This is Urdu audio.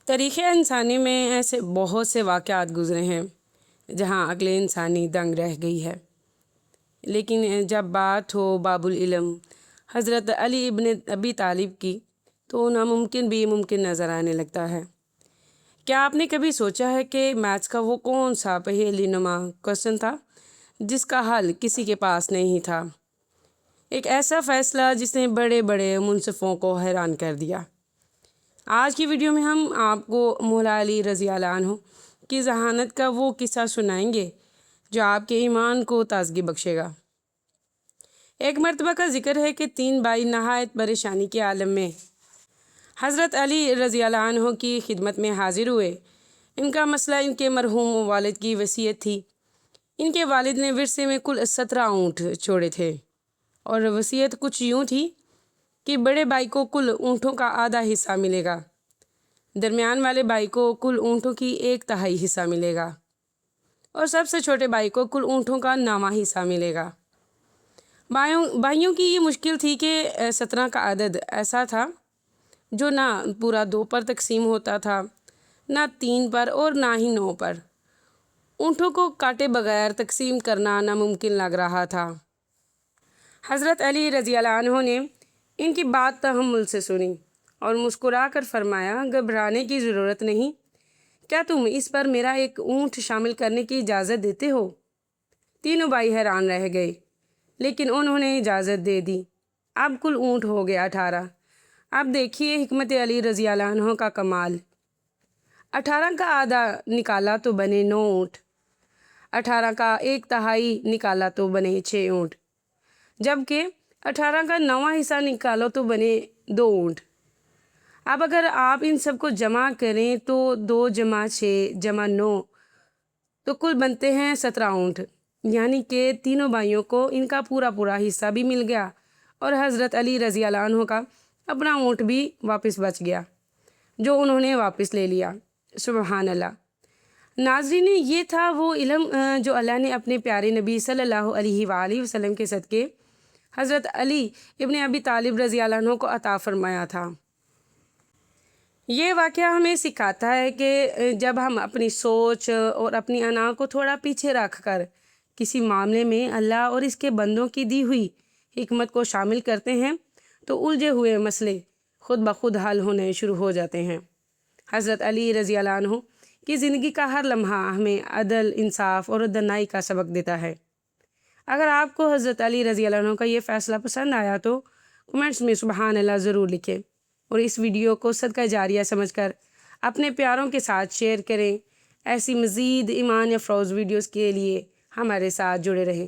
تاریخ انسانی میں ایسے بہت سے واقعات گزرے ہیں جہاں عقل انسانی دنگ رہ گئی ہے، لیکن جب بات ہو باب العلم حضرت علی ابن ابی طالب کی تو ناممکن بھی ممکن نظر آنے لگتا ہے۔ کیا آپ نے کبھی سوچا ہے کہ میتھس کا وہ کون سا پہیلی نما کوشچن تھا جس کا حل کسی کے پاس نہیں تھا؟ ایک ایسا فیصلہ جس نے بڑے بڑے منصفوں کو حیران کر دیا۔ آج کی ویڈیو میں ہم آپ کو مولا علی رضی اللہ عنہ کی ذہانت کا وہ قصہ سنائیں گے جو آپ کے ایمان کو تازگی بخشے گا۔ ایک مرتبہ کا ذکر ہے کہ 3 بھائی نہایت پریشانی کے عالم میں حضرت علی رضی اللہ عنہ کی خدمت میں حاضر ہوئے۔ ان کا مسئلہ ان کے مرحوم والد کی وصیت تھی۔ ان کے والد نے ورثے میں کل 17 اونٹ چھوڑے تھے اور وصیت کچھ یوں تھی کہ بڑے بھائی کو کل اونٹوں کا آدھا حصہ ملے گا، درمیان والے بھائی کو کل اونٹوں کی 1/3 حصہ ملے گا اور سب سے چھوٹے بھائی کو کل اونٹوں کا 9واں حصہ ملے گا۔ بھائیوں کی یہ مشکل تھی کہ 17 کا عدد ایسا تھا جو نہ پورا 2 پر تقسیم ہوتا تھا، نہ 3 پر اور نہ ہی 9 پر۔ اونٹوں کو کاٹے بغیر تقسیم کرنا ناممکن لگ رہا تھا۔ حضرت علی رضی اللہ عنہ نے ان کی بات تحمل سے سنی اور مسکرا کر فرمایا، گھبرانے کی ضرورت نہیں، کیا تم اس پر میرا ایک اونٹ شامل کرنے کی اجازت دیتے ہو؟ تینوں بھائی حیران رہ گئے، لیکن انہوں نے اجازت دے دی۔ اب کل اونٹ ہو گیا 18۔ اب دیکھیے حکمت علی رضی اللہ عنہ کا کمال۔ 18 کا آدھا نکالا تو بنے 9 اونٹ، 18 کا 1/3 نکالا تو بنے 6 اونٹ، جبکہ 18 کا 9واں حصہ نکالو تو بنے 2 اونٹ۔ اب اگر آپ ان سب کو جمع کریں تو 2 + 6 + 9 تو کل بنتے ہیں 17 اونٹ، یعنی کہ تینوں بھائیوں کو ان کا پورا حصہ بھی مل گیا اور حضرت علی رضی اللہ عنہ کا اپنا اونٹ بھی واپس بچ گیا جو انہوں نے واپس لے لیا۔ سبحان اللہ۔ ناظرین، یہ تھا وہ علم جو اللہ نے اپنے پیارے نبی صلی اللہ علیہ وآلہ وسلم کے صدقے حضرت علی ابن ابی طالب رضی اللہ عنہ کو عطا فرمایا تھا۔ یہ واقعہ ہمیں سکھاتا ہے کہ جب ہم اپنی سوچ اور اپنی انا کو تھوڑا پیچھے رکھ کر کسی معاملے میں اللہ اور اس کے بندوں کی دی ہوئی حکمت کو شامل کرتے ہیں تو الجھے ہوئے مسئلے خود بخود حل ہونے شروع ہو جاتے ہیں۔ حضرت علی رضی اللہ عنہ کی زندگی کا ہر لمحہ ہمیں عدل، انصاف اور دانائی کا سبق دیتا ہے۔ اگر آپ کو حضرت علی رضی اللہ عنہ کا یہ فیصلہ پسند آیا تو کمنٹس میں سبحان اللہ ضرور لکھیں اور اس ویڈیو کو صدقہ جاریہ سمجھ کر اپنے پیاروں کے ساتھ شیئر کریں۔ ایسی مزید ایمان افروز ویڈیوز کے لیے ہمارے ساتھ جڑے رہیں۔